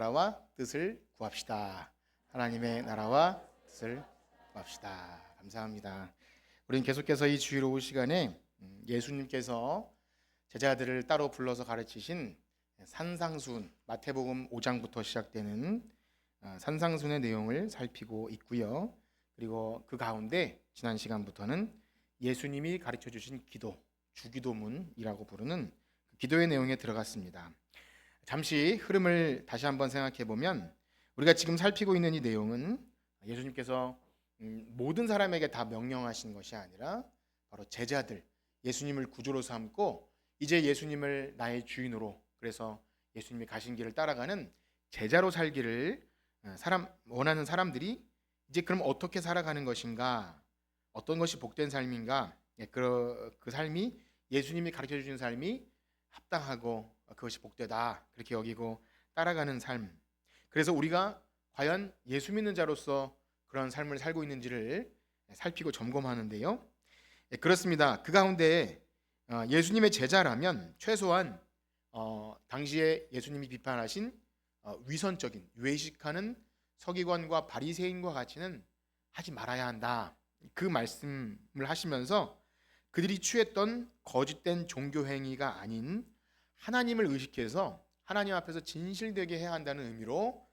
나라와 뜻을 구합시다. 하나님의 나라와 뜻을 구합시다. 감사합니다. 우리는 계속해서 이 주일 오후 시간에 예수님께서 제자들을 따로 불러서 가르치신 산상수훈, 마태복음 5장부터 시작되는 산상수훈의 내용을 살피고 있고요. 그리고 그 가운데 지난 시간부터는 예수님이 가르쳐 주신 기도, 주기도문이라고 부르는 그 기도의 내용에 들어갔습니다. 잠시 흐름을 다시 한번 생각해 보면 우리가 지금 살피고 있는 이 내용은 예수님께서 모든 사람에게 다 명령하신 것이 아니라 바로 제자들, 예수님을 구주로 삼고 이제 예수님을 나의 주인으로, 그래서 예수님이 가신 길을 따라가는 제자로 살기를 원하는 사람들이 이제 그럼 어떻게 살아가는 것인가, 어떤 것이 복된 삶인가, 그 삶이 예수님이 가르쳐 주신 삶이 합당하고 그것이 복되다 그렇게 여기고 따라가는 삶. 그래서 우리가 과연 예수 믿는 자로서 그런 삶을 살고 있는지를 살피고 점검하는데요. 그렇습니다. 그 가운데 예수님의 제자라면 최소한 당시에 예수님이 비판하신 위선적인 외식하는 서기관과 바리새인과 같이는 하지 말아야 한다. 그 말씀을 하시면서 그들이 취했던 거짓된 종교 행위가 아닌 하나님을 의식해서 하나님 앞에서 진실되게 해야 한다는 의미로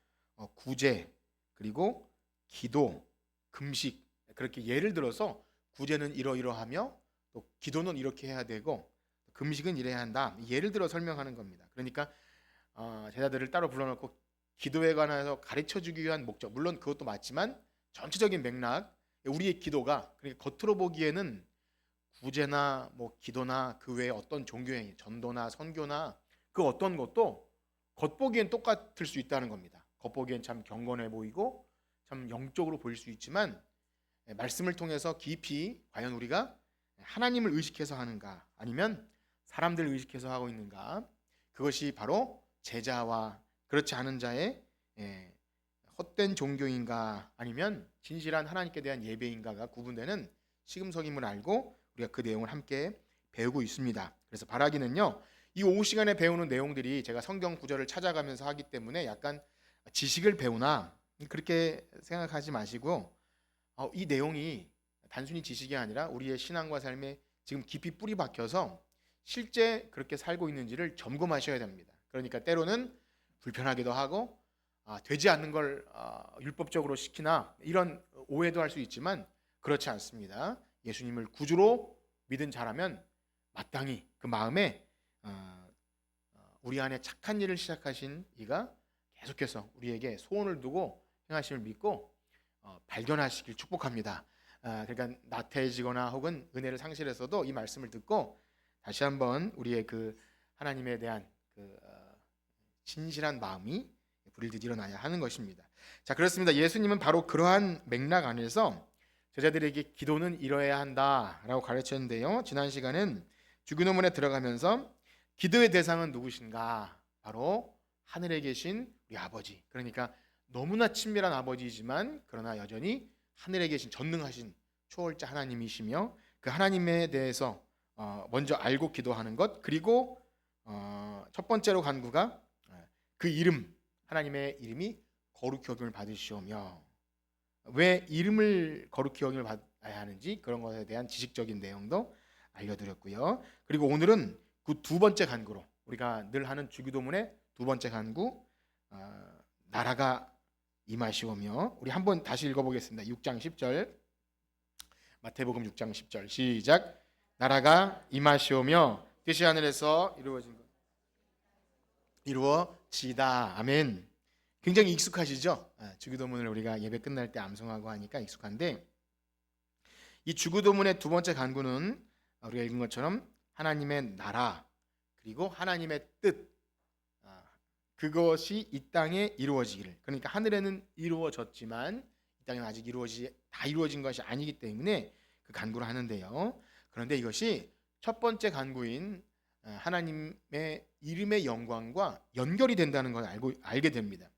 구제, 그리고 기도, 금식, 그렇게 예를 들어서 구제는 이러이러하며 또 기도는 이렇게 해야 되고 금식은 이래야 한다, 예를 들어 설명하는 겁니다. 그러니까 제자들을 따로 불러놓고 기도에 관해서 가르쳐주기 위한 목적, 물론 그것도 맞지만 전체적인 맥락, 우리의 기도가 그러니까 겉으로 보기에는 구제나 기도나 그 외에 어떤 종교행위, 전도나 선교나 그 어떤 것도 겉보기엔 똑같을 수 있다는 겁니다. 겉보기엔 참 경건해 보이고 참 영적으로 보일 수 있지만 말씀을 통해서 깊이 과연 우리가 하나님을 의식해서 하는가 아니면 사람들을 의식해서 하고 있는가, 그것이 바로 제자와 그렇지 않은 자의 헛된 종교인가 아니면 진실한 하나님께 대한 예배인가가 구분되는 시금석임을 알고 우리가 그 내용을 함께 배우고 있습니다. 그래서 바라기는요, 이 오후 시간에 배우는 내용들이 제가 성경 구절을 찾아가면서 하기 때문에 약간 지식을 배우나 그렇게 생각하지 마시고 이 내용이 단순히 지식이 아니라 우리의 신앙과 삶에 지금 깊이 뿌리 박혀서 실제 그렇게 살고 있는지를 점검하셔야 됩니다. 그러니까 때로는 불편하기도 하고 되지 않는 걸 율법적으로 시키나 이런 오해도 할 수 있지만 그렇지 않습니다. 예수님을 구주로 믿은 자라면 마땅히 그 마음에 우리 안에 착한 일을 시작하신 이가 계속해서 우리에게 소원을 두고 행하심을 믿고 발견하시길 축복합니다. 그러니까 나태해지거나 혹은 은혜를 상실해서도 이 말씀을 듣고 다시 한번 우리의 그 하나님에 대한 그 진실한 마음이 불일듯 일어나야 하는 것입니다. 자, 그렇습니다. 예수님은 바로 그러한 맥락 안에서 제자들에게 기도는 이뤄야 한다라고 가르쳤는데요. 지난 시간은 주기도문에 들어가면서 기도의 대상은 누구신가? 바로 하늘에 계신 우리 아버지. 그러니까 너무나 친밀한 아버지이지만 그러나 여전히 하늘에 계신 전능하신 초월자 하나님이시며 그 하나님에 대해서 먼저 알고 기도하는 것, 그리고 첫 번째로 간구가 그 이름, 하나님의 이름이 거룩히 여김을 받으시오며, 왜 이름을 거룩히 여김을 받아야 하는지 그런 것에 대한 지식적인 내용도 알려드렸고요. 그리고 오늘은 그 두 번째 간구로, 우리가 늘 하는 주기도문의 두 번째 간구, 나라가 임하시오며, 우리 한번 다시 읽어보겠습니다. 6장 10절, 마태복음 6장 10절 시작. 나라가 임하시오며 뜻이 하늘에서 이루어지다. 아멘. 굉장히 익숙하시죠? 주기도문을 우리가 예배 끝날 때 암송하고 하니까 익숙한데, 이 주기도문의 두 번째 간구는 우리가 읽은 것처럼 하나님의 나라 그리고 하나님의 뜻, 그것이 이 땅에 이루어지기를, 그러니까 하늘에는 이루어졌지만 이 땅에는 아직 다 이루어진 것이 아니기 때문에 그 간구를 하는데요. 그런데 이것이 첫 번째 간구인 하나님의 이름의 영광과 연결이 된다는 걸 알게 됩니다.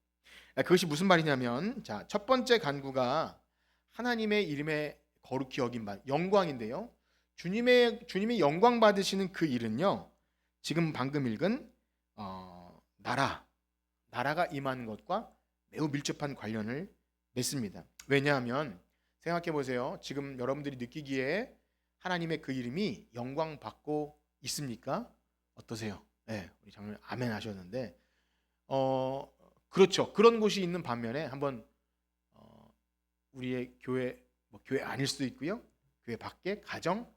그것이 무슨 말이냐면, 자, 첫 번째 간구가 하나님의 이름의 거룩히 여긴 영광인데요. 주님이 영광 받으시는 그 일은요, 지금 방금 읽은 나라, 나라가 임하는 것과 매우 밀접한 관련을 맺습니다. 왜냐하면 생각해 보세요. 지금 여러분들이 느끼기에 하나님의 그 이름이 영광 받고 있습니까? 어떠세요? 네, 우리 장로님 아멘 하셨는데 그렇죠. 그런 곳이 있는 반면에 한번 우리의 교회, 뭐 교회 아닐 수도 있고요. 교회 밖에 가정,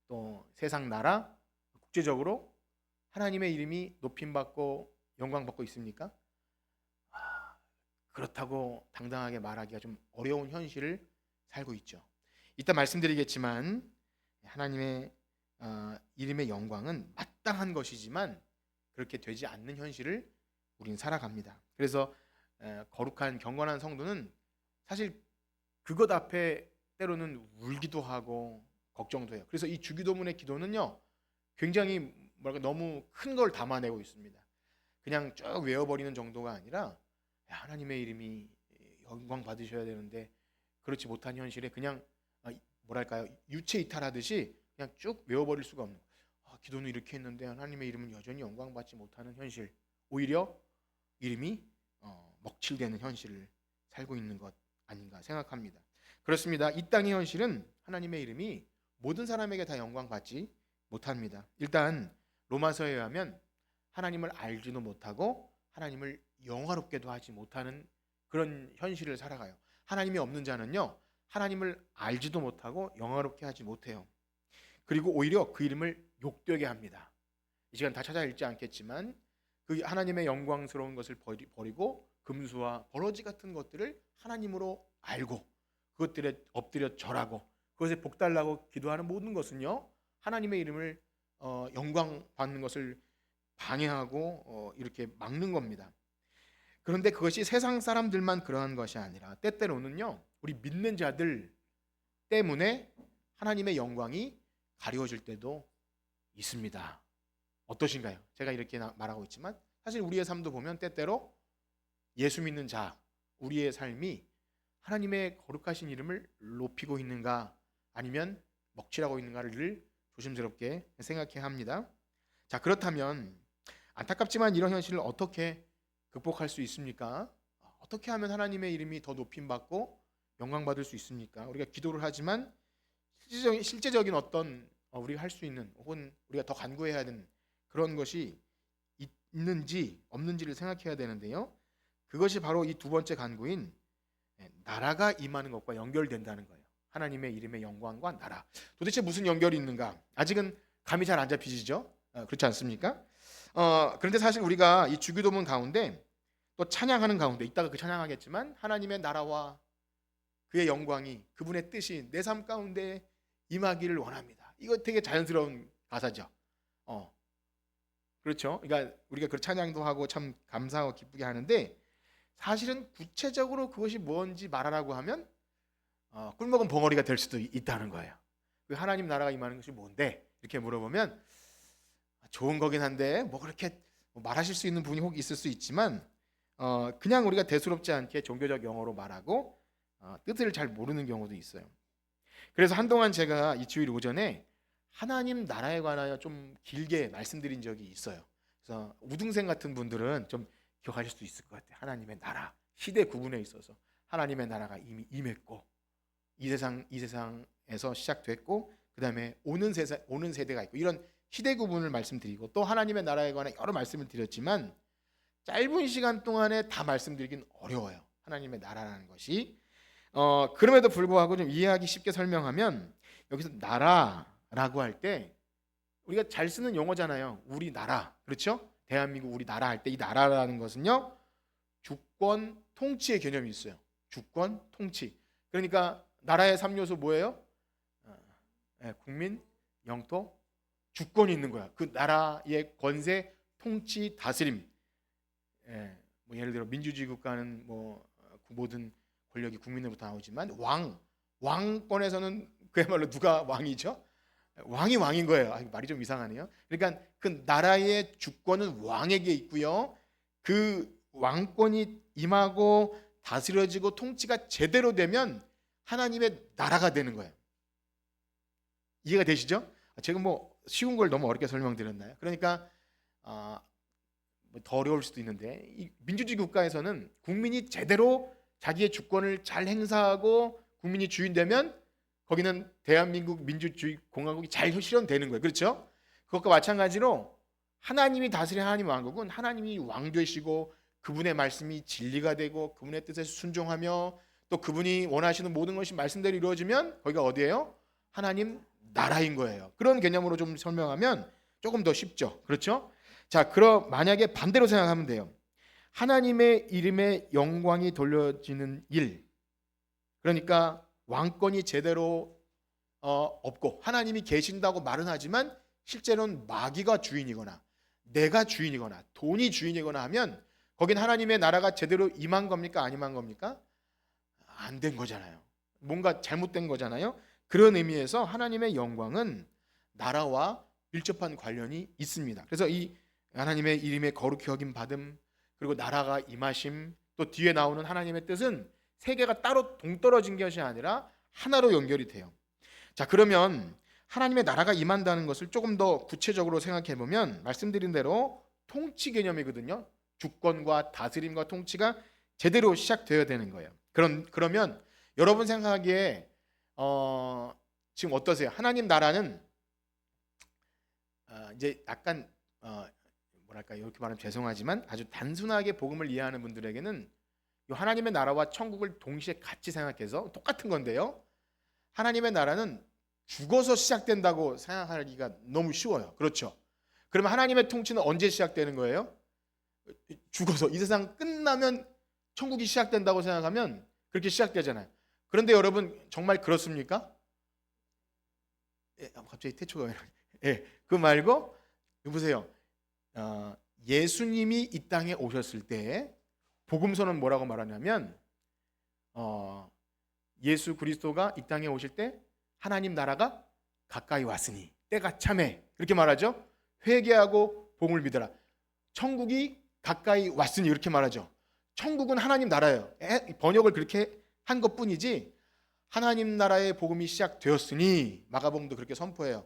또 세상 나라, 국제적으로 하나님의 이름이 높임받고 영광받고 있습니까? 그렇다고 당당하게 말하기가 좀 어려운 현실을 살고 있죠. 이따 말씀드리겠지만 하나님의 이름의 영광은 마땅한 것이지만 그렇게 되지 않는 현실을 우리는 살아갑니다. 그래서 거룩한 경건한 성도는 사실 그것 앞에 때로는 울기도 하고 걱정도 해요. 그래서 이 주기도문의 기도는요, 굉장히 너무 큰 걸 담아내고 있습니다. 그냥 쭉 외워버리는 정도가 아니라 하나님의 이름이 영광 받으셔야 되는데 그렇지 못한 현실에 그냥 뭐랄까요, 유체 이탈하듯이 그냥 쭉 외워버릴 수가 없는 거예요. 기도는 이렇게 했는데 하나님의 이름은 여전히 영광 받지 못하는 현실, 오히려 이름이 먹칠되는 현실을 살고 있는 것 아닌가 생각합니다. 그렇습니다. 이 땅의 현실은 하나님의 이름이 모든 사람에게 다 영광 받지 못합니다. 일단 로마서에 의하면 하나님을 알지도 못하고 하나님을 영화롭게도 하지 못하는 그런 현실을 살아가요. 하나님이 없는 자는요, 하나님을 알지도 못하고 영화롭게 하지 못해요. 그리고 오히려 그 이름을 욕되게 합니다. 이 시간 다 찾아 읽지 않겠지만 그 하나님의 영광스러운 것을 버리고 금수와 버러지 같은 것들을 하나님으로 알고 그것들에 엎드려 절하고 그것에 복달라고 기도하는 모든 것은요, 하나님의 이름을 영광 받는 것을 방해하고 이렇게 막는 겁니다. 그런데 그것이 세상 사람들만 그러한 것이 아니라 때때로는요, 우리 믿는 자들 때문에 하나님의 영광이 가려워질 때도 있습니다. 어떠신가요? 제가 이렇게 말하고 있지만 사실 우리의 삶도 보면 때때로 예수 믿는 자, 우리의 삶이 하나님의 거룩하신 이름을 높이고 있는가 아니면 먹칠하고 있는가를 늘 조심스럽게 생각해야 합니다. 자, 그렇다면 안타깝지만 이런 현실을 어떻게 극복할 수 있습니까? 어떻게 하면 하나님의 이름이 더 높임받고 영광받을 수 있습니까? 우리가 기도를 하지만 실제적인 어떤 우리가 할 수 있는 혹은 우리가 더 간구해야 되는 그런 것이 있는지 없는지를 생각해야 되는데요. 그것이 바로 이 두 번째 간구인 나라가 임하는 것과 연결된다는 거예요. 하나님의 이름의 영광과 나라. 도대체 무슨 연결이 있는가? 아직은 감이 잘 안 잡히시죠? 그렇지 않습니까? 그런데 사실 우리가 이 주기도문 가운데 또 찬양하는 가운데 이따가 그 찬양하겠지만 하나님의 나라와 그의 영광이 그분의 뜻이 내 삶 가운데 임하기를 원합니다. 이거 되게 자연스러운 가사죠. 그렇죠. 그러니까 우리가 그 찬양도 하고 참 감사하고 기쁘게 하는데 사실은 구체적으로 그것이 뭔지 말하라고 하면 꿀먹은 벙어리가 될 수도 있다는 거예요. 그 하나님 나라가 임하는 것이 뭔데? 이렇게 물어보면 좋은 거긴 한데 뭐 그렇게 말하실 수 있는 분이 혹 있을 수 있지만 그냥 우리가 대수롭지 않게 종교적 용어로 말하고 뜻을 잘 모르는 경우도 있어요. 그래서 한동안 제가 이 주일 오전에 하나님 나라에 관하여 좀 길게 말씀드린 적이 있어요. 그래서 우등생 같은 분들은 좀 기억하실 수 있을 것 같아요. 하나님의 나라, 시대 구분에 있어서 하나님의 나라가 이미 임했고 이 세상에서 시작됐고 그 다음에 오는 세대가 있고 이런 시대 구분을 말씀드리고 또 하나님의 나라에 관한 여러 말씀을 드렸지만 짧은 시간 동안에 다 말씀드리긴 어려워요. 하나님의 나라라는 것이 그럼에도 불구하고 좀 이해하기 쉽게 설명하면 여기서 나라라고 할 때 우리가 잘 쓰는 용어잖아요. 우리나라, 그렇죠? 대한민국 우리나라 할 때 이 나라라는 것은요 주권 통치의 개념이 있어요. 주권 통치. 그러니까 나라의 3요소 뭐예요? 국민, 영토, 주권이 있는 거야. 그 나라의 권세, 통치, 다스림. 뭐 예를 들어 민주주의 국가는 뭐 모든 권력이 국민으로부터 나오지만 왕권에서는 그야말로 누가 왕이죠? 왕이 왕인 거예요. 말이 좀 이상하네요. 그러니까 그 나라의 주권은 왕에게 있고요. 그 왕권이 임하고 다스려지고 통치가 제대로 되면 하나님의 나라가 되는 거예요. 이해가 되시죠? 제가 뭐 쉬운 걸 너무 어렵게 설명드렸나요? 그러니까 더 어려울 수도 있는데, 이 민주주의 국가에서는 국민이 제대로 자기의 주권을 잘 행사하고 국민이 주인 되면 거기는 대한민국 민주주의 공화국이 잘 실현되는 거예요. 그렇죠? 그것과 마찬가지로 하나님이 다스리는 하나님 왕국은 하나님이 왕 되시고 그분의 말씀이 진리가 되고 그분의 뜻에 순종하며 또 그분이 원하시는 모든 것이 말씀대로 이루어지면 거기가 어디예요? 하나님 나라인 거예요. 그런 개념으로 좀 설명하면 조금 더 쉽죠. 그렇죠? 자, 그럼 만약에 반대로 생각하면 돼요. 하나님의 이름에 영광이 돌려지는 일, 그러니까 왕권이 제대로 없고 하나님이 계신다고 말은 하지만 실제로는 마귀가 주인이거나 내가 주인이거나 돈이 주인이거나 하면 거긴 하나님의 나라가 제대로 임한 겁니까? 안 임한 겁니까? 안 된 거잖아요. 뭔가 잘못된 거잖아요. 그런 의미에서 하나님의 영광은 나라와 밀접한 관련이 있습니다. 그래서 이 하나님의 이름에 거룩히 여김 받음, 그리고 나라가 임하심, 또 뒤에 나오는 하나님의 뜻은 세 개가 따로 동떨어진 것이 아니라 하나로 연결이 돼요. 자, 그러면 하나님의 나라가 임한다는 것을 조금 더 구체적으로 생각해 보면 말씀드린 대로 통치 개념이거든요. 주권과 다스림과 통치가 제대로 시작되어야 되는 거예요. 그러면 여러분 생각하기에 지금 어떠세요? 하나님 나라는 이제 약간 뭐랄까 이렇게 말하면 죄송하지만 아주 단순하게 복음을 이해하는 분들에게는 이 하나님의 나라와 천국을 동시에 같이 생각해서 똑같은 건데요. 하나님의 나라는 죽어서 시작된다고 생각하기가 너무 쉬워요. 그렇죠? 그러면 하나님의 통치는 언제 시작되는 거예요? 죽어서 이 세상 끝나면 천국이 시작된다고 생각하면 그렇게 시작되잖아요. 그런데 여러분 정말 그렇습니까? 갑자기 태초가 왜 이러지? 그거 말고 보세요. 예수님이 이 땅에 오셨을 때 복음서는 뭐라고 말하냐면 예수 그리스도가 이 땅에 오실 때 하나님 나라가 가까이 왔으니 때가 참해 이렇게 말하죠. 회개하고 복음을 믿어라. 천국이 가까이 왔으니 이렇게 말하죠. 천국은 하나님 나라예요. 번역을 그렇게 한 것뿐이지 하나님 나라의 복음이 시작되었으니 마가복음도 그렇게 선포해요.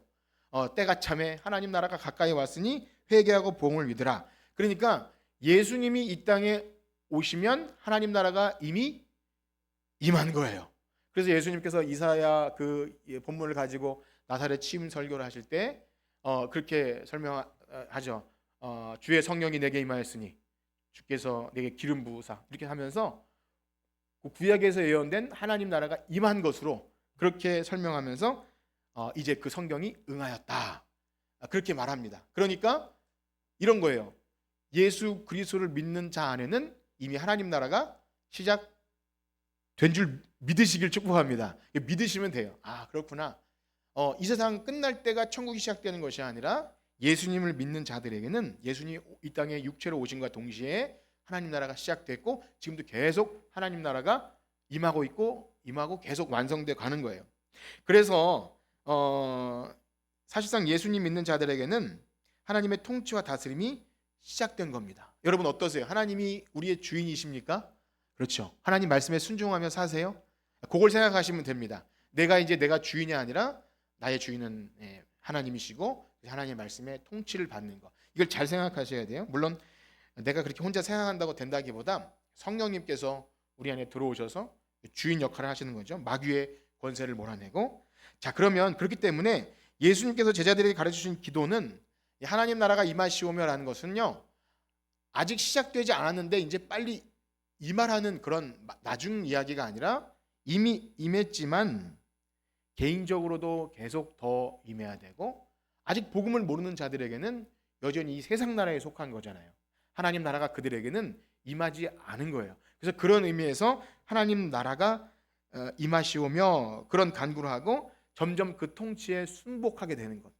때가 참해 하나님 나라가 가까이 왔으니 회개하고 복음을 믿으라. 그러니까 예수님이 이 땅에 오시면 하나님 나라가 이미 임한 거예요. 그래서 예수님께서 이사야 그 본문을 가지고 나사렛 취임 설교를 하실 때 그렇게 설명하죠. 주의 성령이 내게 임하였으니 주께서 내게 기름 부으사 이렇게 하면서 그 구약에서 예언된 하나님 나라가 임한 것으로 그렇게 설명하면서 이제 그 성경이 응하였다 그렇게 말합니다. 그러니까 이런 거예요. 예수 그리스도를 믿는 자 안에는 이미 하나님 나라가 시작된 줄 믿으시길 축복합니다. 믿으시면 돼요. 아 그렇구나. 이 세상 끝날 때가 천국이 시작되는 것이 아니라 예수님을 믿는 자들에게는 예수님이 이 땅에 육체로 오신과 동시에 하나님 나라가 시작됐고 지금도 계속 하나님 나라가 임하고 있고 임하고 계속 완성돼 가는 거예요. 그래서 사실상 예수님 믿는 자들에게는 하나님의 통치와 다스림이 시작된 겁니다. 여러분 어떠세요? 하나님이 우리의 주인이십니까? 그렇죠. 하나님 말씀에 순종하며 사세요. 그걸 생각하시면 됩니다. 내가 주인이 아니라 나의 주인은 하나님이시고 하나님의 말씀에 통치를 받는 것. 이걸 잘 생각하셔야 돼요. 물론 내가 그렇게 혼자 생각한다고 된다기보다 성령님께서 우리 안에 들어오셔서 주인 역할을 하시는 거죠. 마귀의 권세를 몰아내고. 자, 그러면 그렇기 때문에 예수님께서 제자들에게 가르치신 기도는 하나님 나라가 임하시오며라는 것은요. 아직 시작되지 않았는데 이제 빨리 임하라는 그런 나중 이야기가 아니라 이미 임했지만 개인적으로도 계속 더 임해야 되고 아직 복음을 모르는 자들에게는 여전히 이 세상 나라에 속한 거잖아요. 하나님 나라가 그들에게는 임하지 않은 거예요. 그래서 그런 의미에서 하나님 나라가 임하시오며 그런 간구를 하고 점점 그 통치에 순복하게 되는 것.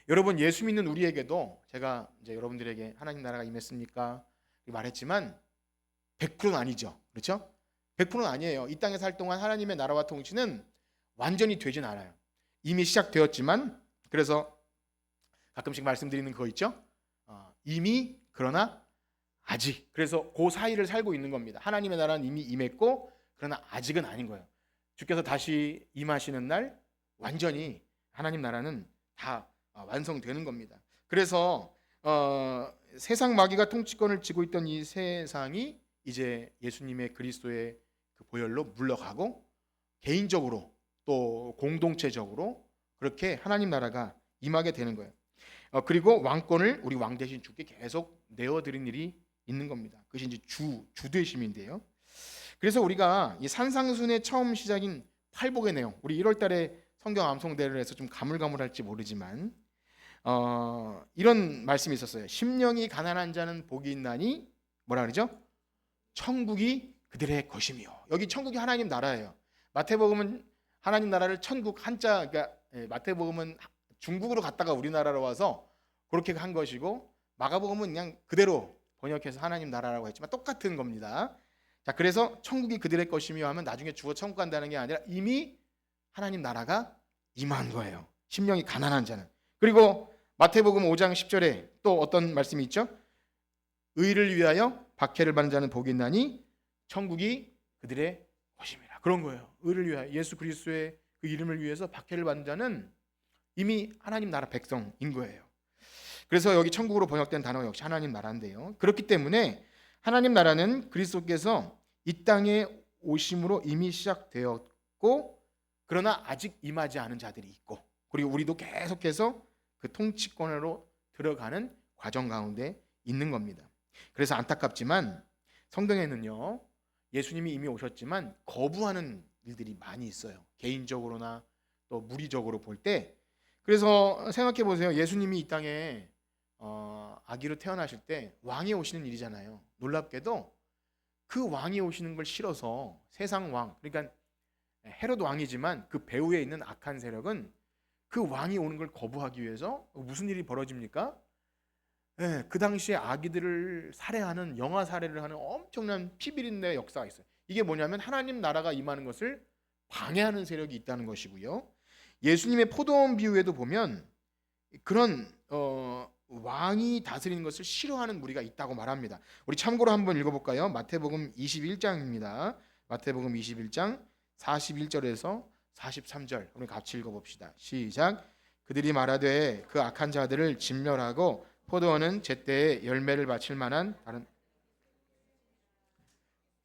여러분 예수 믿는 우리에게도 제가 이제 여러분들에게 하나님 나라가 임했습니까? 말했지만 100%는 아니죠. 그렇죠? 100%는 아니에요. 이 땅에 살 동안 하나님의 나라와 통치는 완전히 되진 않아요. 이미 시작되었지만 그래서 가끔씩 말씀드리는 거 있죠? 이미 그러나 아직. 그래서 그 사이를 살고 있는 겁니다. 하나님의 나라는 이미 임했고 그러나 아직은 아닌 거예요. 주께서 다시 임하시는 날 완전히 하나님 나라는 다 완성되는 겁니다. 그래서 세상 마귀가 통치권을 쥐고 있던 이 세상이 이제 예수님의 그리스도의 그 보혈로 물러가고 개인적으로 또 공동체적으로 그렇게 하나님 나라가 임하게 되는 거예요. 그리고 왕권을 우리 왕 대신 주께 계속 내어드린 일이 있는 겁니다. 그것이 이제 주되심인데요. 그래서 우리가 이 산상순의 처음 시작인 팔복의 내용, 우리 1월달에 성경 암송대를 해서 좀 가물가물할지 모르지만 이런 말씀이 있었어요. 심령이 가난한 자는 복이 있나니 뭐라 그러죠? 천국이 그들의 것이며. 여기 천국이 하나님 나라예요. 마태복음은 하나님 나라를 천국 한자, 그러니까 마태복음은 중국으로 갔다가 우리나라로 와서 그렇게 한 것이고, 마가복음은 그냥 그대로 번역해서 하나님 나라라고 했지만 똑같은 겁니다. 자, 그래서 천국이 그들의 것이며 하면 나중에 죽어 천국 간다는 게 아니라 이미 하나님 나라가 임한 거예요. 심령이 가난한 자는. 그리고 마태복음 5장 10절에 또 어떤 말씀이 있죠? 의를 위하여 박해를 받는 자는 복이 있나니 천국이 그들의 것입니다. 그런 거예요. 의를 위하여, 예수 그리스도의 그 이름을 위해서 박해를 받는 자는 이미 하나님 나라 백성인 거예요. 그래서 여기 천국으로 번역된 단어 역시 하나님 나라인데요. 그렇기 때문에 하나님 나라는 그리스도께서 이 땅에 오심으로 이미 시작되었고, 그러나 아직 임하지 않은 자들이 있고, 그리고 우리도 계속해서 그 통치권으로 들어가는 과정 가운데 있는 겁니다. 그래서 안타깝지만 성경에는요, 예수님이 이미 오셨지만 거부하는 일들이 많이 있어요. 개인적으로나 또 무리적으로 볼 때. 그래서 생각해 보세요. 예수님이 이 땅에 아기로 태어나실 때 왕이 오시는 일이잖아요. 놀랍게도 그 왕이 오시는 걸 싫어서 세상 왕, 그러니까 헤롯 왕이지만 그 배후에 있는 악한 세력은 그 왕이 오는 걸 거부하기 위해서 무슨 일이 벌어집니까? 그 당시에 아기들을 살해하는, 영아 살해를 하는 엄청난 피비린내 역사가 있어요. 이게 뭐냐면 하나님 나라가 임하는 것을 방해하는 세력이 있다는 것이고요. 예수님의 포도원 비유에도 보면 그런 왕이 다스리는 것을 싫어하는 무리가 있다고 말합니다. 우리 참고로 한번 읽어볼까요? 마태복음 21장입니다. 마태복음 21장 41절에서 43절 우리 같이 읽어봅시다. 시작. 그들이 말하되 그 악한 자들을 진멸하고 포도원은 제때에 열매를 바칠 만한 다른.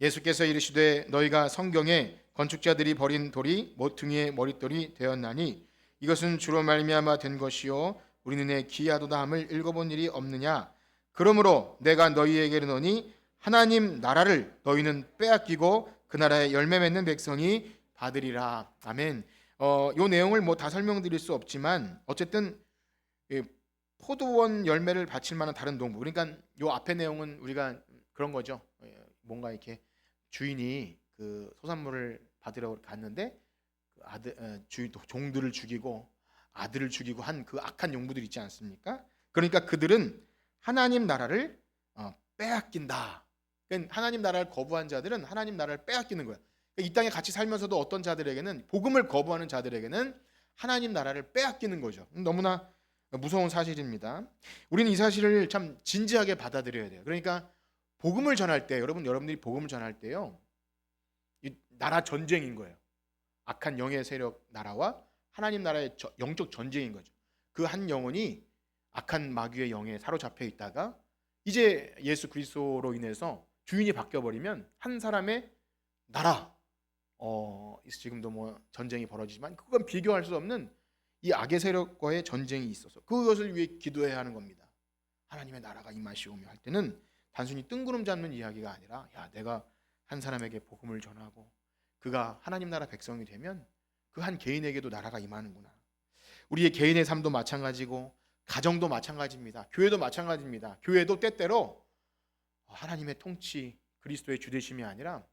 예수께서 이르시되 너희가 성경에 건축자들이 버린 돌이 모퉁이의 머릿돌이 되었나니 이것은 주로 말미암아 된 것이요 우리 눈에 기이하도다 함을 읽어본 일이 없느냐. 그러므로 내가 너희에게 이르노니 하나님 나라를 너희는 빼앗기고 그 나라에 열매 맺는 백성이 받으리라. 아멘. 요 내용을 뭐 다 설명드릴 수 없지만 어쨌든 포도원 열매를 바칠 만한 다른 농부. 그러니까 요 앞에 내용은 우리가 그런 거죠. 뭔가 이렇게 주인이 그 소산물을 받으러 갔는데 그 종들을 죽이고 아들을 죽이고 한 그 악한 용부들 있지 않습니까? 그러니까 그들은 하나님 나라를 빼앗긴다. 그러니까 하나님 나라를 거부한 자들은 하나님 나라를 빼앗기는 거야. 그러니까 이 땅에 같이 살면서도 어떤 자들에게는, 복음을 거부하는 자들에게는 하나님 나라를 빼앗기는 거죠. 너무나 무서운 사실입니다. 우리는 이 사실을 참 진지하게 받아들여야 돼요. 그러니까 복음을 전할 때, 여러분들이 복음을 전할 때요, 이 나라 전쟁인 거예요. 악한 영의 세력 나라와 하나님 나라의 영적 전쟁인 거죠. 그 한 영혼이 악한 마귀의 영에 사로잡혀 있다가 이제 예수 그리스도로 인해서 주인이 바뀌어버리면 한 사람의 나라, 지금도 뭐 전쟁이 벌어지지만 그건 비교할 수 없는 이 악의 세력과의 전쟁이 있어서 그것을 위해 기도해야 하는 겁니다. 하나님의 나라가 임하시오며 할 때는 단순히 뜬구름 잡는 이야기가 아니라, 야, 내가 한 사람에게 복음을 전하고 그가 하나님 나라 백성이 되면 그 한 개인에게도 나라가 임하는구나. 우리의 개인의 삶도 마찬가지고 가정도 마찬가지입니다. 교회도 마찬가지입니다. 교회도 때때로 하나님의 통치, 그리스도의 주되심이 아니라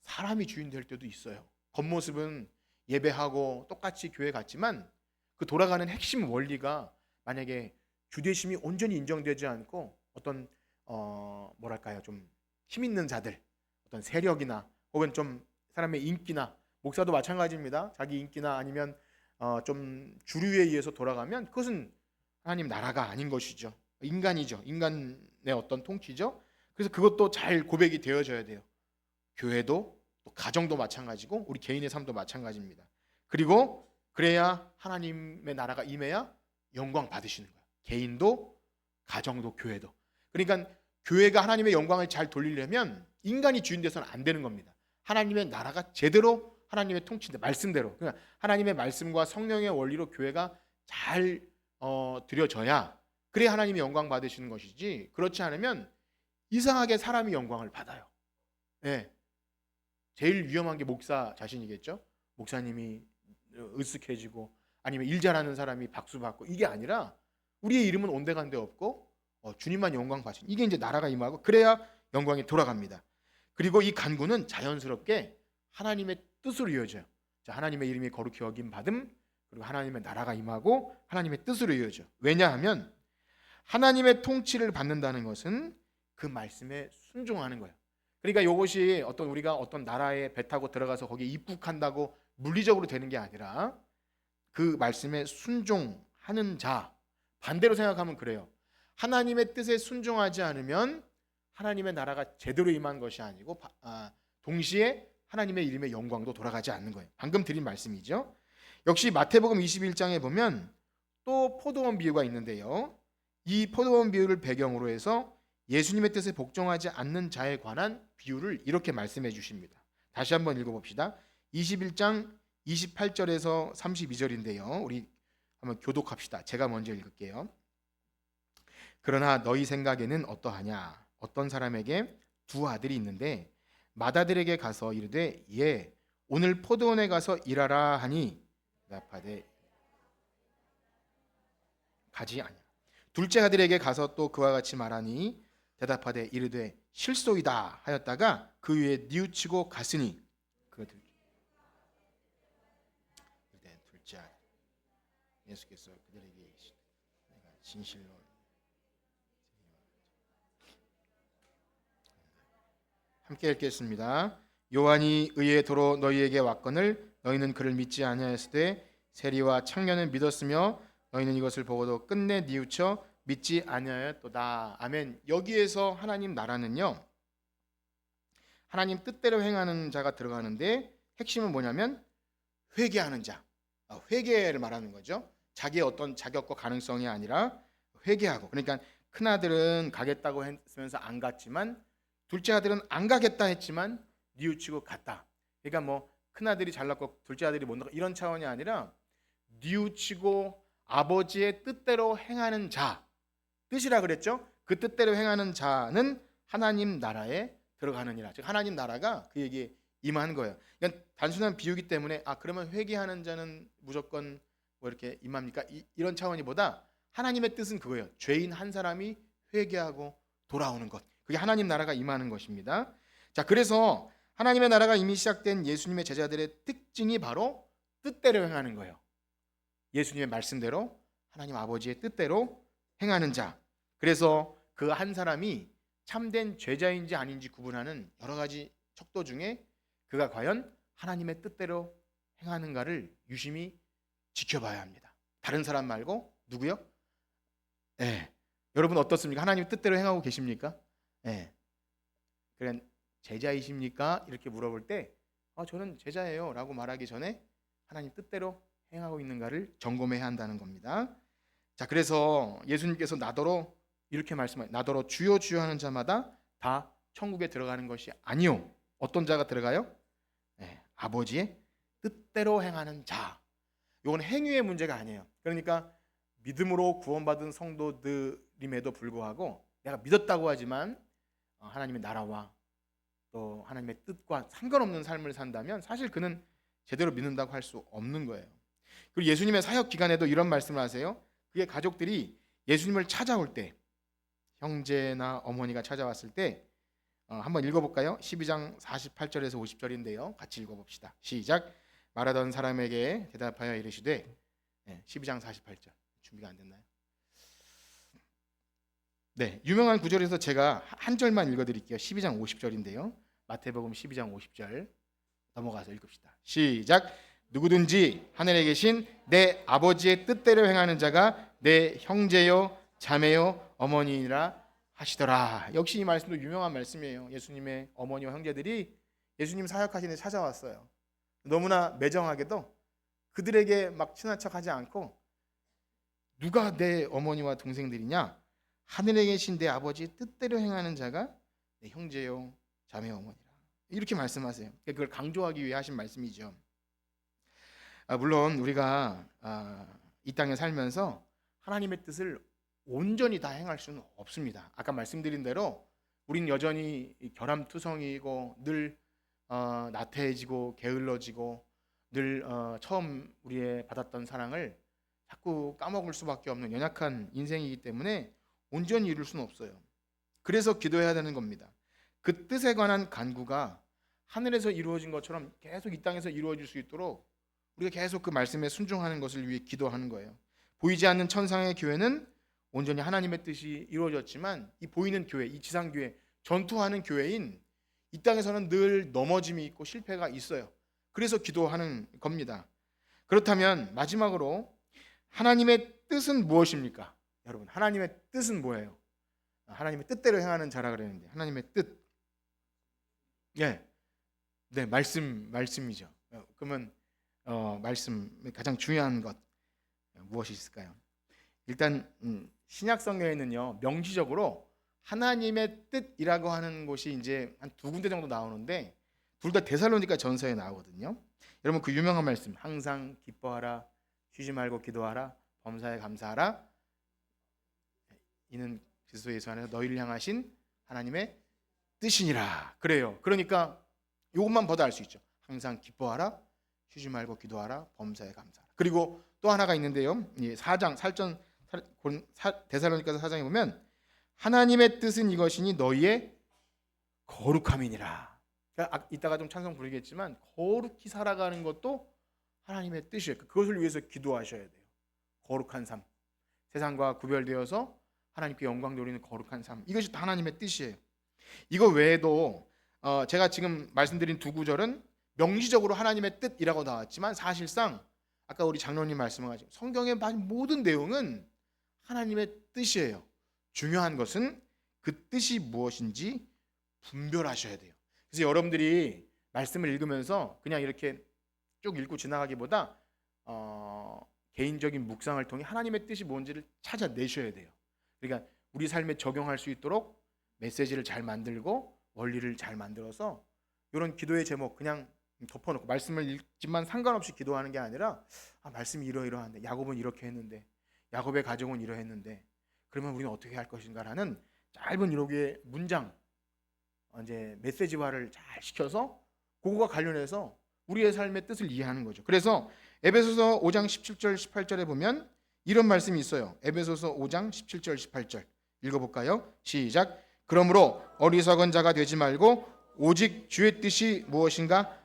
사람이 주인 될 때도 있어요. 겉모습은 예배하고 똑같이 교회 갔지만 그 돌아가는 핵심 원리가 만약에 주되심이 온전히 인정되지 않고 어떤 뭐랄까요, 좀 힘 있는 자들, 어떤 세력이나 혹은 좀 사람의 인기나, 목사도 마찬가지입니다. 자기 인기나 아니면 좀 주류에 의해서 돌아가면 그것은 하나님 나라가 아닌 것이죠. 인간이죠. 인간의 어떤 통치죠. 그래서 그것도 잘 고백이 되어져야 돼요. 교회도 또 가정도 마찬가지고 우리 개인의 삶도 마찬가지입니다. 그리고 그래야 하나님의 나라가 임해야 영광 받으시는 거예요. 개인도, 가정도, 교회도. 그러니까 교회가 하나님의 영광을 잘 돌리려면 인간이 주인 돼서는 안 되는 겁니다. 하나님의 나라가 제대로 하나님의 통치인데 말씀대로, 그러니까 하나님의 말씀과 성령의 원리로 교회가 잘 드려져야 그래 하나님이 영광 받으시는 것이지, 그렇지 않으면 이상하게 사람이 영광을 받아요. 네. 제일 위험한 게 목사 자신이겠죠. 목사님이 으쓱해지고 아니면 일 잘하는 사람이 박수 받고, 이게 아니라 우리의 이름은 온데간데 없고 주님만 영광 받으시는, 이게 이제 나라가 임하고 그래야 영광이 돌아갑니다. 그리고 이 간구는 자연스럽게 하나님의 뜻으로 이어져요. 자, 하나님의 이름이 거룩히 여김 받음, 그리고 하나님의 나라가 임하고 하나님의 뜻으로 이어져. 왜냐하면 하나님의 통치를 받는다는 것은 그 말씀에 순종하는 거예요. 그러니까 이것이 어떤 우리가 어떤 나라에 배 타고 들어가서 거기에 입국한다고 물리적으로 되는 게 아니라 그 말씀에 순종하는 자, 반대로 생각하면 그래요. 하나님의 뜻에 순종하지 않으면 하나님의 나라가 제대로 임한 것이 아니고 동시에 하나님의 이름의 영광도 돌아가지 않는 거예요. 방금 드린 말씀이죠. 역시 마태복음 21장에 보면 또 포도원 비유가 있는데요. 이 포도원 비유를 배경으로 해서 예수님의 뜻에 복종하지 않는 자에 관한 비유를 이렇게 말씀해 주십니다. 다시 한번 읽어봅시다. 21장 28절에서 32절인데요. 우리 한번 교독합시다. 제가 먼저 읽을게요. 그러나 너희 생각에는 어떠하냐? 어떤 사람에게 두 아들이 있는데 맏아들에게 가서 이르되 예, 오늘 포도원에 가서 일하라 하니 대답하되 가지 아니하. 둘째 아들에게 가서 또 그와 같이 말하니 대답하되 이르되 실소이다 하였다가 그 위에 뉘우치고 갔으니 그 둘째 아들 예수께서 그들에게 내가 진실로 함께 읽겠습니다. 요한이 의의 도로 너희에게 왔거늘 너희는 그를 믿지 아니하였으되 세리와 청년은 믿었으며 너희는 이것을 보고도 끝내 뉘우쳐 믿지 아니하였도다. 아멘. 여기에서 하나님 나라는요, 하나님 뜻대로 행하는 자가 들어가는데 핵심은 뭐냐면 회개하는 자, 회개를 말하는 거죠. 자기의 어떤 자격과 가능성이 아니라 회개하고. 그러니까 큰아들은 가겠다고 했으면서 안 갔지만 둘째 아들은 안 가겠다 했지만 뉘우치고 갔다. 그러니까 뭐 큰아들이 잘났고 둘째 아들이 못 나가, 이런 차원이 아니라 뉘우치고 아버지의 뜻대로 행하는 자, 뜻이라 그랬죠. 그 뜻대로 행하는 자는 하나님 나라에 들어가느니라. 즉 하나님 나라가 그에게 임한 거예요. 그러니까 단순한 비유기 때문에 그러면 회개하는 자는 무조건 뭐 이렇게 임합니까? 이런 차원이보다 하나님의 뜻은 그거예요. 죄인 한 사람이 회개하고 돌아오는 것, 그게 하나님 나라가 임하는 것입니다. 자, 그래서 하나님의 나라가 이미 시작된 예수님의 제자들의 특징이 바로 뜻대로 행하는 거예요. 예수님의 말씀대로 하나님 아버지의 뜻대로 행하는 자. 그래서 그 한 사람이 참된 제자인지 아닌지 구분하는 여러 가지 척도 중에 그가 과연 하나님의 뜻대로 행하는가를 유심히 지켜봐야 합니다. 다른 사람 말고 누구요? 네. 여러분 어떻습니까? 하나님 뜻대로 행하고 계십니까? 네. 그래 제자이십니까? 이렇게 물어볼 때 저는 제자예요 라고 말하기 전에 하나님 뜻대로 행하고 있는가를 점검해야 한다는 겁니다. 자, 그래서 예수님께서 나더러 이렇게 말씀하세요. 나더러 주여 주여 하는 자마다 다 천국에 들어가는 것이 아니요. 어떤 자가 들어가요? 네, 아버지의 뜻대로 행하는 자. 이건 행위의 문제가 아니에요. 그러니까 믿음으로 구원받은 성도들임에도 불구하고 내가 믿었다고 하지만 하나님의 나라와 또 하나님의 뜻과 상관없는 삶을 산다면 사실 그는 제대로 믿는다고 할 수 없는 거예요. 그리고 예수님의 사역 기간에도 이런 말씀을 하세요. 그의 가족들이 예수님을 찾아올 때, 형제나 어머니가 찾아왔을 때 한번 읽어볼까요? 12장 48절에서 50절인데요. 같이 읽어봅시다. 시작. 말하던 사람에게 대답하여 이르시되 12장 48절 준비가 안 됐나요? 네, 유명한 구절에서 제가 한 절만 읽어드릴게요. 12장 50절인데요. 마태복음 12장 50절 넘어가서 읽읍시다. 시작. 누구든지 하늘에 계신 내 아버지의 뜻대로 행하는 자가 내 형제요 자매요 어머니라 하시더라. 역시 이 말씀도 유명한 말씀이에요. 예수님의 어머니와 형제들이 예수님 사역하시는 데 찾아왔어요. 너무나 매정하게도 그들에게 막 친한 척하지 않고 누가 내 어머니와 동생들이냐? 하늘에 계신 내 아버지 뜻대로 행하는 자가 내 형제요 자매요 어머니라. 이렇게 말씀하세요. 그걸 강조하기 위해 하신 말씀이죠. 물론 우리가 이 땅에 살면서 하나님의 뜻을 온전히 다 행할 수는 없습니다. 아까 말씀드린 대로 우리는 여전히 결함투성이고 늘 나태해지고 게을러지고 늘 처음 우리의 받았던 사랑을 자꾸 까먹을 수밖에 없는 연약한 인생이기 때문에 온전히 이룰 수는 없어요. 그래서 기도해야 되는 겁니다. 그 뜻에 관한 간구가 하늘에서 이루어진 것처럼 계속 이 땅에서 이루어질 수 있도록 우리가 계속 그 말씀에 순종하는 것을 위해 기도하는 거예요. 보이지 않는 천상의 교회는 온전히 하나님의 뜻이 이루어졌지만 이 보이는 교회, 이 지상교회, 전투하는 교회인 이 땅에서는 늘 넘어짐이 있고 실패가 있어요. 그래서 기도하는 겁니다. 그렇다면 마지막으로 하나님의 뜻은 무엇입니까? 여러분, 하나님의 뜻은 뭐예요? 하나님의 뜻대로 행하는 자라 그랬는데 하나님의 뜻, 네, 말씀이죠. 그러면 말씀 가장 중요한 것 무엇이 있을까요? 일단 신약 성경에는요 명시적으로 하나님의 뜻이라고 하는 곳이 이제 한 두 군데 정도 나오는데 둘 다 데살로니가 전서에 나오거든요. 여러분 그 유명한 말씀 항상 기뻐하라 쉬지 말고 기도하라 범사에 감사하라 이는 그리스도 예수 안에서 너희를 향하신 하나님의 뜻이니라. 그래요. 그러니까 이것만 봐도 알 수 있죠. 항상 기뻐하라 쉬지 말고 기도하라 범사에 감사하라. 그리고 또 하나가 있는데요. 4장 데살로니가서 4장에 보면 하나님의 뜻은 이것이니 너희의 거룩함이니라. 그러니까 이따가 좀 찬송 부르겠지만 거룩히 살아가는 것도 하나님의 뜻이에요. 그것을 위해서 기도하셔야 돼요. 거룩한 삶, 세상과 구별되어서 하나님께 영광 돌리는 거룩한 삶, 이것이 다 하나님의 뜻이에요. 이거 외에도 제가 지금 말씀드린 두 구절은 명시적으로 하나님의 뜻이라고 나왔지만 사실상 아까 우리 장로님 말씀하신 성경의 모든 내용은 하나님의 뜻이에요. 중요한 것은 그 뜻이 무엇인지 분별하셔야 돼요. 그래서 여러분들이 말씀을 읽으면서 그냥 이렇게 쭉 읽고 지나가기보다 개인적인 묵상을 통해 하나님의 뜻이 뭔지를 찾아내셔야 돼요. 그러니까 우리 삶에 적용할 수 있도록 메시지를 잘 만들고 원리를 잘 만들어서 이런 기도의 제목 그냥 덮어놓고 말씀을 읽지만 상관없이 기도하는 게 아니라 말씀이 이러이러한데 야곱은 이렇게 했는데 야곱의 가정은 이러했는데 그러면 우리는 어떻게 할 것인가라는 짧은 이렇게 문장 이제 메시지화를 잘 시켜서 그거와 관련해서 우리의 삶의 뜻을 이해하는 거죠. 그래서 에베소서 5장 17절 18절에 보면 이런 말씀이 있어요. 에베소서 5장 17절 18절 읽어볼까요? 시작. 그러므로 어리석은 자가 되지 말고 오직 주의 뜻이 무엇인가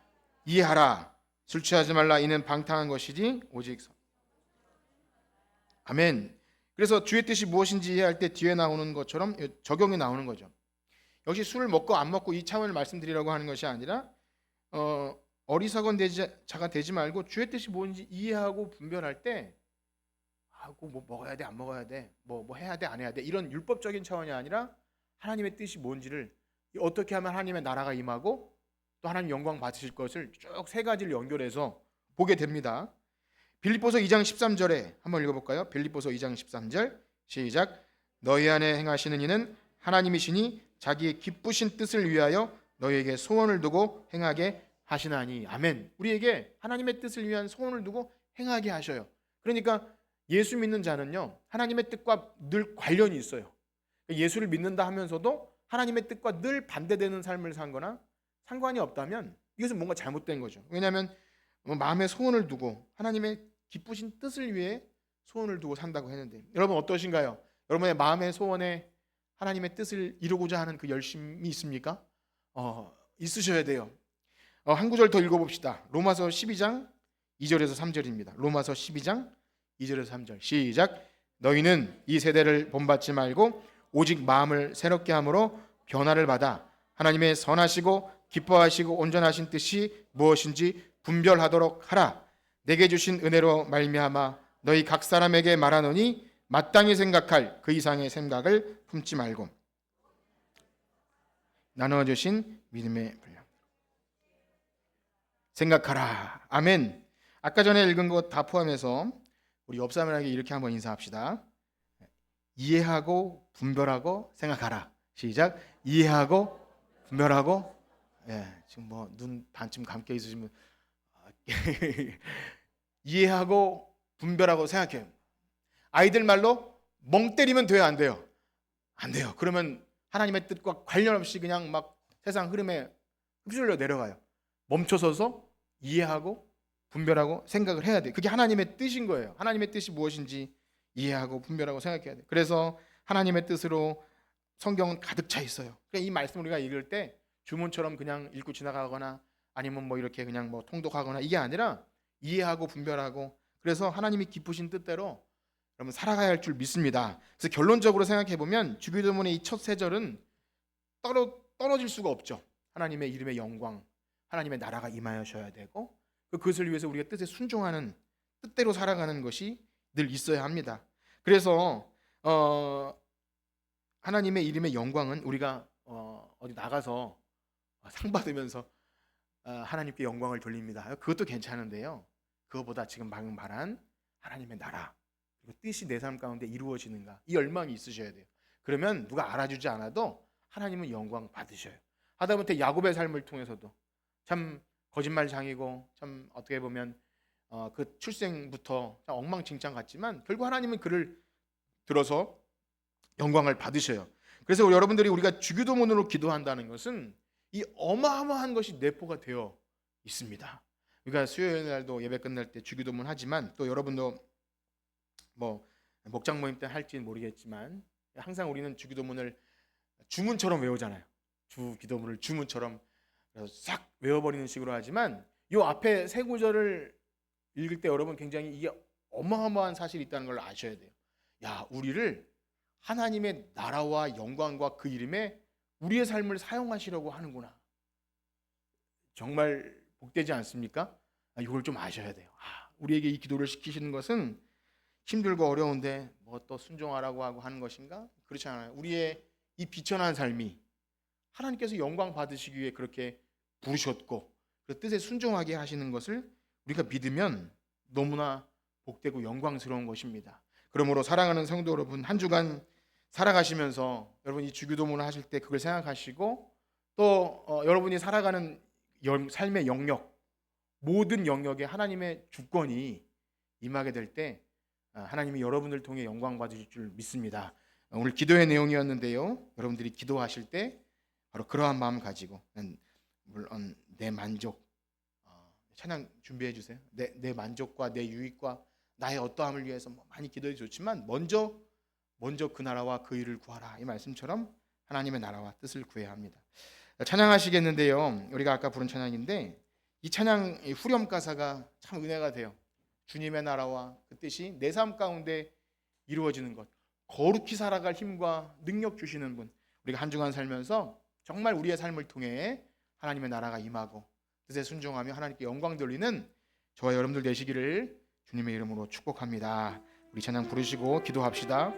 이해하라. 술 취하지 말라. 이는 방탕한 것이지 오직 아멘. 그래서 주의 뜻이 무엇인지 이해할 때 뒤에 나오는 것처럼 적용이 나오는 거죠. 역시 술을 먹고 안 먹고 이 차원을 말씀드리려고 하는 것이 아니라 어리석은 자가 되지 말고 주의 뜻이 뭔지 이해하고 분별할 때 뭐 먹어야 돼 안 먹어야 돼 뭐 해야 돼 안 해야 돼 이런 율법적인 차원이 아니라 하나님의 뜻이 뭔지를 어떻게 하면 하나님의 나라가 임하고 또 하나님 영광 받으실 것을 쭉 세 가지를 연결해서 보게 됩니다. 빌립보서 2장 13절에 한번 읽어볼까요? 빌립보서 2장 13절 시작. 너희 안에 행하시는 이는 하나님이시니 자기의 기쁘신 뜻을 위하여 너희에게 소원을 두고 행하게 하시나니. 아멘. 우리에게 하나님의 뜻을 위한 소원을 두고 행하게 하셔요. 그러니까 예수 믿는 자는요 하나님의 뜻과 늘 관련이 있어요. 예수를 믿는다 하면서도 하나님의 뜻과 늘 반대되는 삶을 산거나 상관이 없다면 이것은 뭔가 잘못된 거죠. 왜냐하면 마음에 소원을 두고 하나님의 기쁘신 뜻을 위해 소원을 두고 산다고 했는데 여러분 어떠신가요? 여러분의 마음의 소원에 하나님의 뜻을 이루고자 하는 그 열심이 있습니까? 있으셔야 돼요. 한 구절 더 읽어봅시다. 로마서 12장 2절에서 3절입니다. 로마서 12장 2절에서 3절 시작. 너희는 이 세대를 본받지 말고 오직 마음을 새롭게 함으로 변화를 받아 하나님의 선하시고 기뻐하시고 온전하신 뜻이 무엇인지 분별하도록 하라. 내게 주신 은혜로 말미암아 너희 각 사람에게 말하노니 마땅히 생각할 그 이상의 생각을 품지 말고 나누어 주신 믿음의 분량 생각하라. 아멘. 아까 전에 읽은 것 다 포함해서 우리 옆 사람에게 이렇게 한번 인사합시다. 이해하고 분별하고 생각하라. 시작. 이해하고 분별하고. 예, 지금 뭐 눈 반쯤 감겨 있으시면 이해하고 분별하고 생각해요. 아이들 말로 멍 때리면 돼요, 안 돼요? 안 돼요. 그러면 하나님의 뜻과 관련 없이 그냥 막 세상 흐름에 흡수려 내려가요. 멈춰서서 이해하고 분별하고 생각을 해야 돼요. 그게 하나님의 뜻인 거예요. 하나님의 뜻이 무엇인지 이해하고 분별하고 생각해야 돼요. 그래서 하나님의 뜻으로 성경은 가득 차 있어요. 그러니까 이 말씀 우리가 읽을 때 주문처럼 그냥 읽고 지나가거나 아니면 뭐 이렇게 그냥 뭐 통독하거나 이게 아니라 이해하고 분별하고, 그래서 하나님이 기쁘신 뜻대로 여러분 살아가야 할 줄 믿습니다. 그래서 결론적으로 생각해 보면 주기도문의 이 첫 세 절은 떨어질 수가 없죠. 하나님의 이름의 영광, 하나님의 나라가 임하셔야 되고 그것을 위해서 우리가 뜻에 순종하는, 뜻대로 살아가는 것이 늘 있어야 합니다. 그래서 하나님의 이름의 영광은 우리가 어디 나가서 상 받으면서 하나님께 영광을 돌립니다. 그것도 괜찮은데요. 그것보다 지금 방금 말한 하나님의 나라 그리고 뜻이 내 삶 가운데 이루어지는가, 이 열망이 있으셔야 돼요. 그러면 누가 알아주지 않아도 하나님은 영광 받으셔요. 하다못해 야곱의 삶을 통해서도 참 거짓말장이고 참 어떻게 보면 그 출생부터 참 엉망진창 같지만 결국 하나님은 그를 들어서 영광을 받으셔요. 그래서 여러분들이 우리가 주기도문으로 기도한다는 것은 이 어마어마한 것이 내포가 되어 있습니다. 우리가 수요일 날도 예배 끝날 때 주기도문 하지만 또 여러분도 뭐 목장 모임 때 할지는 모르겠지만 항상 우리는 주기도문을 주문처럼 외우잖아요. 주기도문을 주문처럼 싹 외워버리는 식으로 하지만 이 앞에 세 구절을 읽을 때 여러분 굉장히 이게 어마어마한 사실이 있다는 걸 아셔야 돼요. 야, 우리를 하나님의 나라와 영광과 그 이름에 우리의 삶을 사용하시려고 하는구나. 정말 복되지 않습니까? 이걸 좀 아셔야 돼요. 우리에게 이 기도를 시키시는 것은 힘들고 어려운데 뭐 또 순종하라고 하고 하는 것인가? 그렇지 않아요. 우리의 이 비천한 삶이 하나님께서 영광 받으시기 위해 그렇게 부르셨고 그 뜻에 순종하게 하시는 것을 우리가 믿으면 너무나 복되고 영광스러운 것입니다. 그러므로 사랑하는 성도 여러분, 한 주간 살아가시면서 여러분 이 주기도문을 하실 때 그걸 생각하시고 또 여러분이 살아가는 삶의 영역, 모든 영역에 하나님의 주권이 임하게 될 때 하나님이 여러분을 통해 영광 받으실 줄 믿습니다. 오늘 기도의 내용이었는데요. 여러분들이 기도하실 때 바로 그러한 마음 가지고 물론 내 만족, 찬양 준비해 주세요. 내 만족과 내 유익과 나의 어떠함을 위해서 많이 기도해 좋지만 먼저 그 나라와 그 일을 구하라, 이 말씀처럼 하나님의 나라와 뜻을 구해야 합니다. 찬양하시겠는데요. 우리가 아까 부른 찬양인데 이 찬양 후렴 가사가 참 은혜가 돼요. 주님의 나라와 그 뜻이 내 삶 가운데 이루어지는 것, 거룩히 살아갈 힘과 능력 주시는 분, 우리가 한 주간 살면서 정말 우리의 삶을 통해 하나님의 나라가 임하고 뜻에 순종하며 하나님께 영광 돌리는 저와 여러분들 되시기를 주님의 이름으로 축복합니다. 우리 찬양 부르시고 기도합시다.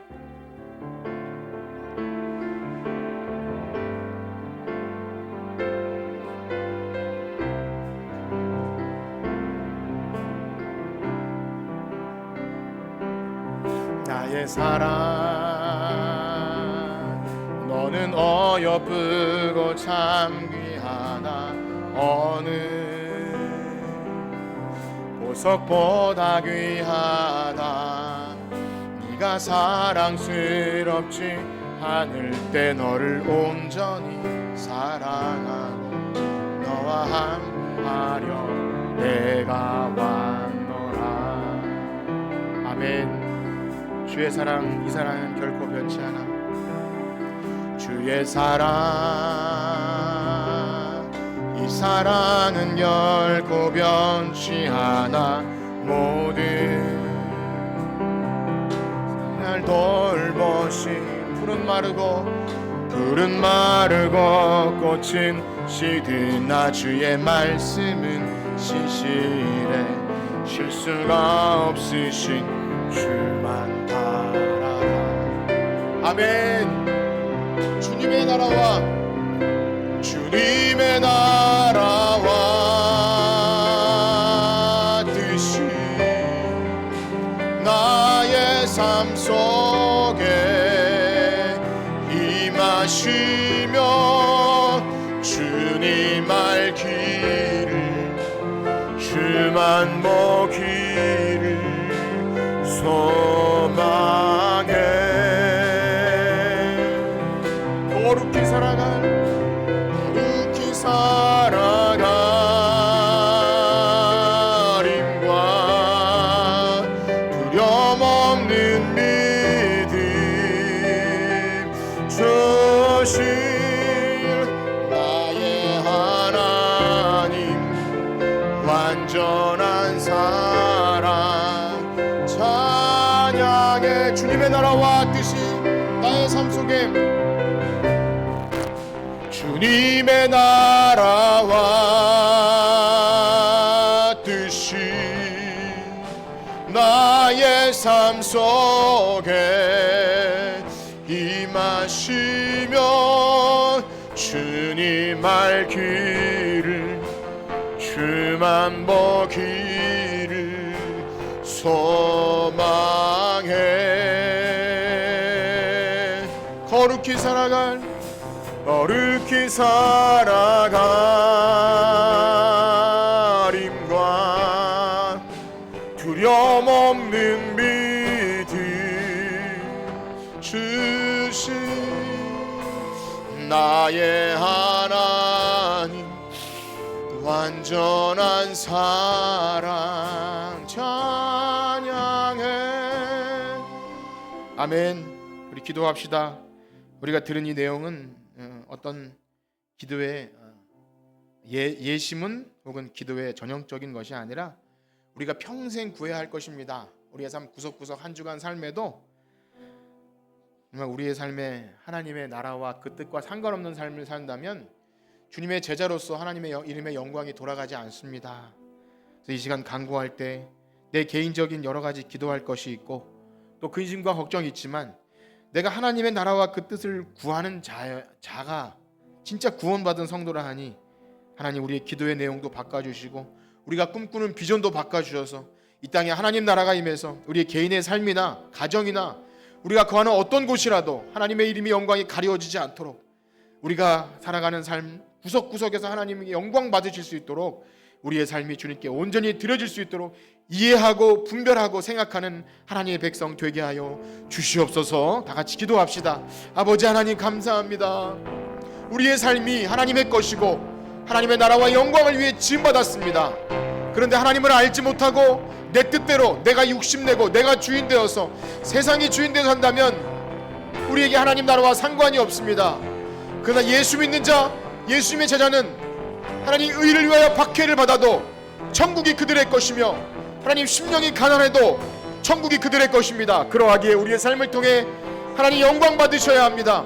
나의 사랑, 너는 어여쁘고 참 귀하다. 어느 보석보다 귀하다. 네가 사랑스럽지 않을 때 너를 온전히 사랑하고 너와 함하려 내가 왔노라. 아멘. 주의 사랑, 이 사랑은 결코 변치 않아. 주의 사랑, 이 사랑은 결코 변치 않아. 모든 날 돌보신 푸른 마르고 꽃은 시드나. 주의 말씀은 신실해 실수가 없으신 주만 바라라. 아멘. 주님의 나라와 뜻이 나의 삶 속에 주만 보기를 소망해. 거룩히 살아갈 살아가림과 두려움 없는 믿음 주실 나의 하나님 완전한 사랑 찬양해. 주님의 나라와 뜻이 나의 삶 속에 주님의 나라와 뜻이 나의 삶 속에 임하시면 주님 알기를 주만 보기를 소망해. 거룩히 살아갈 거룩히 살아가림과 두려움 없는 믿음 주신 나의 하나님 완전한 사랑 찬양해. 아멘. 우리 기도합시다. 우리가 들은 이 내용은 어떤 기도의 예시문 혹은 기도의 전형적인 것이 아니라 우리가 평생 구해야 할 것입니다. 우리의 삶 구석구석 한 주간 삶에도 정말 우리의 삶에 하나님의 나라와 그 뜻과 상관없는 삶을 산다면 주님의 제자로서 하나님의 이름의 영광이 돌아가지 않습니다. 그래서 이 시간 간구할 때 내 개인적인 여러 가지 기도할 것이 있고 또 근심과 걱정이 있지만 내가 하나님의 나라와 그 뜻을 구하는 자가 진짜 구원받은 성도라 하니 하나님 우리의 기도의 내용도 바꿔주시고 우리가 꿈꾸는 비전도 바꿔주셔서 이 땅에 하나님 나라가 임해서 우리의 개인의 삶이나 가정이나 우리가 거하는 어떤 곳이라도 하나님의 이름이 영광이 가려지지 않도록 우리가 살아가는 삶 구석구석에서 하나님께 영광 받으실 수 있도록 우리의 삶이 주님께 온전히 드려질 수 있도록 이해하고 분별하고 생각하는 하나님의 백성 되게 하여 주시옵소서. 다 같이 기도합시다. 아버지 하나님 감사합니다. 우리의 삶이 하나님의 것이고 하나님의 나라와 영광을 위해 지음받았습니다. 그런데 하나님을 알지 못하고 내 뜻대로 내가 욕심내고 내가 주인 되어서 세상이 주인 되어 산다면 우리에게 하나님 나라와 상관이 없습니다. 그러나 예수 믿는 자, 예수님의 제자는 하나님 의를 위하여 박해를 받아도 천국이 그들의 것이며 하나님 심령이 가난해도 천국이 그들의 것입니다. 그러하기에 우리의 삶을 통해 하나님 영광 받으셔야 합니다.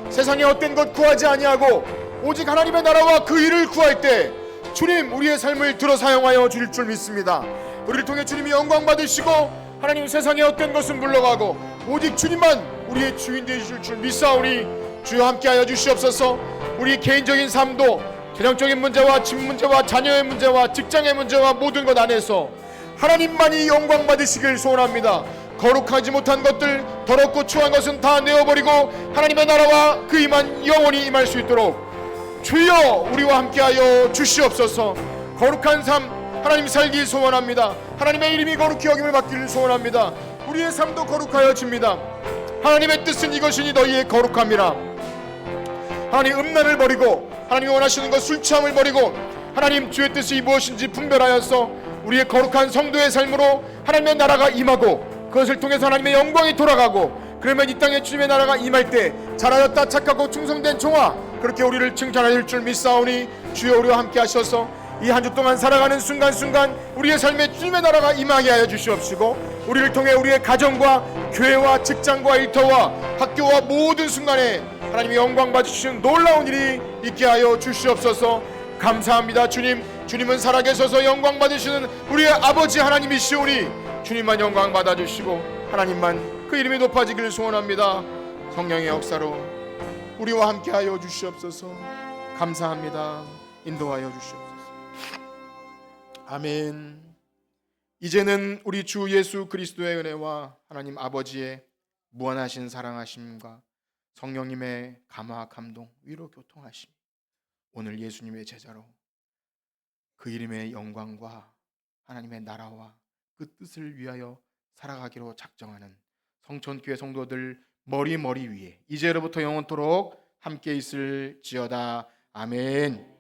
세상에 헛된 것 구하지 아니하고 오직 하나님의 나라와 그 일을 구할 때 주님 우리의 삶을 들어 사용하여 주실 줄 믿습니다. 우리를 통해 주님이 영광 받으시고 하나님 세상에 헛된 것은 물러가고 오직 주님만 우리의 주인 되실 줄 믿사오니 주여 함께하여 주시옵소서. 우리 개인적인 삶도 재정적인 문제와 집 문제와 자녀의 문제와 직장의 문제와 모든 것 안에서 하나님만이 영광 받으시길 소원합니다. 거룩하지 못한 것들 더럽고 추한 것은 다 내어버리고 하나님의 나라와 그 임한 영원히 임할 수 있도록 주여 우리와 함께하여 주시옵소서. 거룩한 삶 하나님 살길 소원합니다. 하나님의 이름이 거룩히 여김을 받기를 소원합니다. 우리의 삶도 거룩하여집니다. 하나님의 뜻은 이것이니 너희의 거룩함이라. 하나님 음란을 버리고 하나님이 원하시는 것 술 취함을 버리고 하나님 주의 뜻이 무엇인지 분별하여서 우리의 거룩한 성도의 삶으로 하나님의 나라가 임하고 그것을 통해서 하나님의 영광이 돌아가고 그러면 이 땅에 주님의 나라가 임할 때 잘하였다 착하고 충성된 종아 그렇게 우리를 칭찬하실 줄 믿사오니 주여 우리와 함께 하셔서 이 한 주 동안 살아가는 순간순간 우리의 삶에 주님의 나라가 임하게 하여 주시옵시고 우리를 통해 우리의 가정과 교회와 직장과 일터와 학교와 모든 순간에 하나님의 영광 받으시는 놀라운 일이 있게 하여 주시옵소서. 감사합니다. 주님은 살아계셔서 영광 받으시는 우리의 아버지 하나님이시오니 주님만 영광 받아주시고 하나님만 그 이름이 높아지기를 소원합니다. 성령의 역사로 우리와 함께하여 주시옵소서. 감사합니다. 인도하여 주시옵소서. 아멘. 이제는 우리 주 예수 그리스도의 은혜와 하나님 아버지의 무한하신 사랑하심과 성령님의 감화 감동 위로 교통하심 오늘 예수님의 제자로 그 이름의 영광과 하나님의 나라와 그 뜻을 위하여 살아가기로 작정하는 성천교회 성도들 머리 위에 이제로부터 영원토록 함께 있을지어다. 아멘.